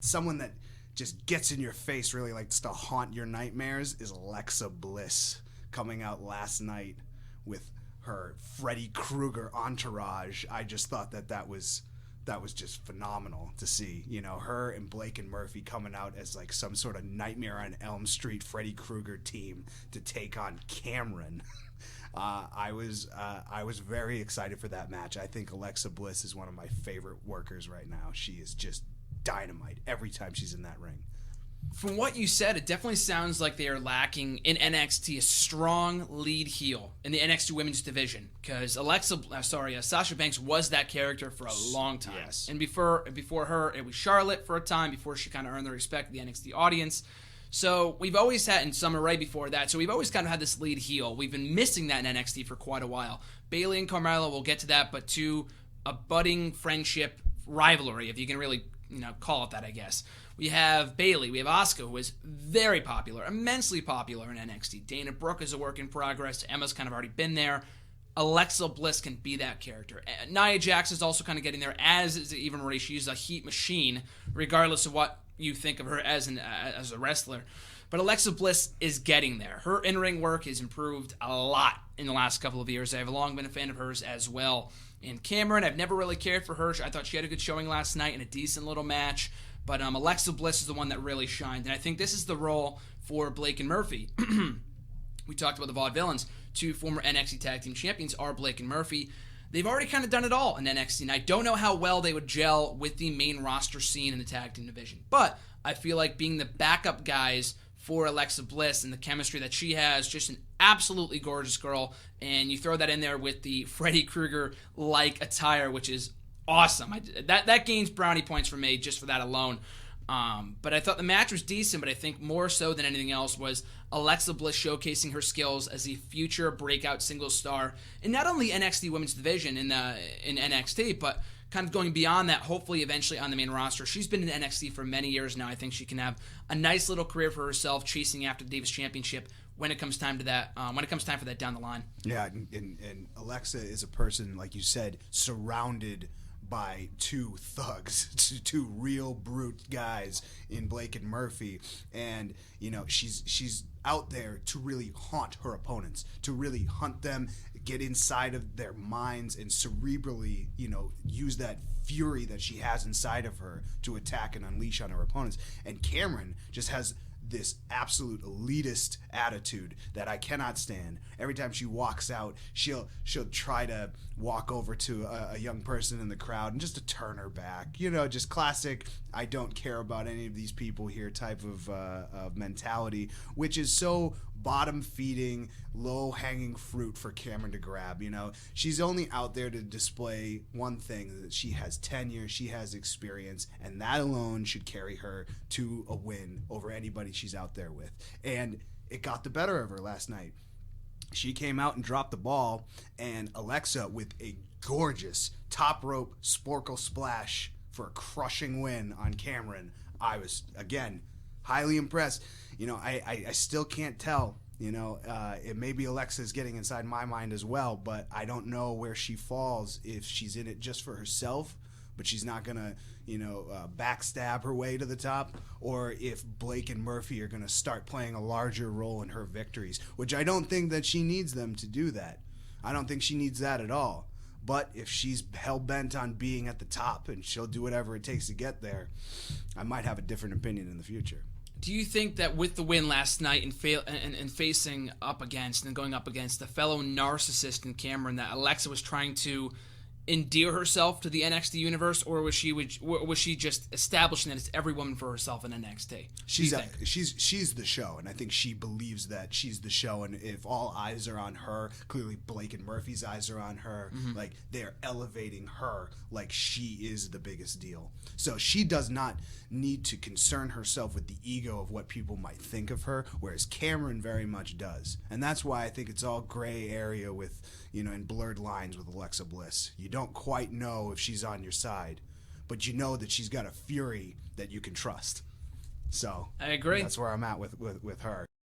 Someone that just gets in your face, really likes to haunt your nightmares, is Alexa Bliss, coming out last night with her Freddy Krueger entourage. I just thought that was just phenomenal to see. You know, her and Blake and Murphy coming out as like some sort of Nightmare on Elm Street Freddy Krueger team to take on Cameron. I was very excited for that match. I think Alexa Bliss is one of my favorite workers right now. She is just dynamite every time she's in that ring. From what you said, it definitely sounds like they are lacking in NXT a strong lead heel in the NXT Women's Division, because Sasha Banks was that character for a long time. Yes. And before her, it was Charlotte for a time before she kind of earned the respect of the NXT audience. So we've always had, and Summer Rae before that, so we've always kind of had this lead heel. We've been missing that in NXT for quite a while. Bayley and Carmella, we'll get to that, but to a budding friendship rivalry, if you can really call it that, I guess. We have Bayley, we have Asuka, who is very popular, immensely popular in NXT. Dana Brooke is a work in progress. Emma's kind of already been there. Alexa Bliss can be that character. Nia Jax is also kind of getting there, as is Eva Marie. She's a heat machine, regardless of what you think of her as a wrestler. But Alexa Bliss is getting there. Her in-ring work has improved a lot in the last couple of years. I've long been a fan of hers as well. And Cameron, I've never really cared for her. I thought she had a good showing last night in a decent little match. But Alexa Bliss is the one that really shined. And I think this is the role for Blake and Murphy. We talked about the Vaudevillains. Two former NXT Tag Team Champions are Blake and Murphy. They've already kind of done it all in NXT. And I don't know how well they would gel with the main roster scene in the Tag Team division. But I feel like being the backup guys for Alexa Bliss and the chemistry that she has, just an absolutely gorgeous girl. And you throw that in there with the Freddy Krueger-like attire, which is awesome. That gains brownie points for me just for that alone. But I thought the match was decent, but I think more so than anything else was Alexa Bliss showcasing her skills as a future breakout singles star in not only NXT Women's Division in NXT, but kind of going beyond that, hopefully eventually on the main roster. She's been in NXT for many years now. I think she can have a nice little career for herself chasing after the Davis Championship when it comes time to that. When it comes time for that down the line. Yeah, and Alexa is a person, like you said, surrounded by two thugs, two real brute guys in Blake and Murphy, and she's out there to really haunt her opponents, to really hunt them, get inside of their minds, and cerebrally, use that fury that she has inside of her to attack and unleash on her opponents. And Cameron just has this absolute elitist attitude that I cannot stand. Every time she walks out, she'll try to walk over to a young person in the crowd and just to turn her back. Just classic, I don't care about any of these people here type of mentality, which is so bottom-feeding, low-hanging fruit for Cameron to grab. She's only out there to display one thing, that she has tenure, she has experience, and that alone should carry her to a win over anybody she's out there with. And it got the better of her last night. She came out and dropped the ball, and Alexa, with a gorgeous top rope sporkle splash for a crushing win on Cameron. I was, again, highly impressed. I still can't tell. It may be Alexa's getting inside my mind as well, but I don't know where she falls, if she's in it just for herself, but she's not going to, backstab her way to the top, or if Blake and Murphy are going to start playing a larger role in her victories, which I don't think that she needs them to do that. I don't think she needs that at all. But if she's hell-bent on being at the top and she'll do whatever it takes to get there, I might have a different opinion in the future. Do you think that with the win last night and facing up against and going up against the fellow narcissist in Cameron, that Alexa was trying to endear herself to the NXT universe, or was she just establishing that it's every woman for herself in NXT? She's the show, and I think she believes that she's the show, and if all eyes are on her, clearly Blake and Murphy's eyes are on her, like they're elevating her like she is the biggest deal. So she does not need to concern herself with the ego of what people might think of her, whereas Cameron very much does. And that's why I think it's all gray area with, and blurred lines with Alexa Bliss. You don't quite know if she's on your side, but you know that she's got a fury that you can trust. So I agree. That's where I'm at with her.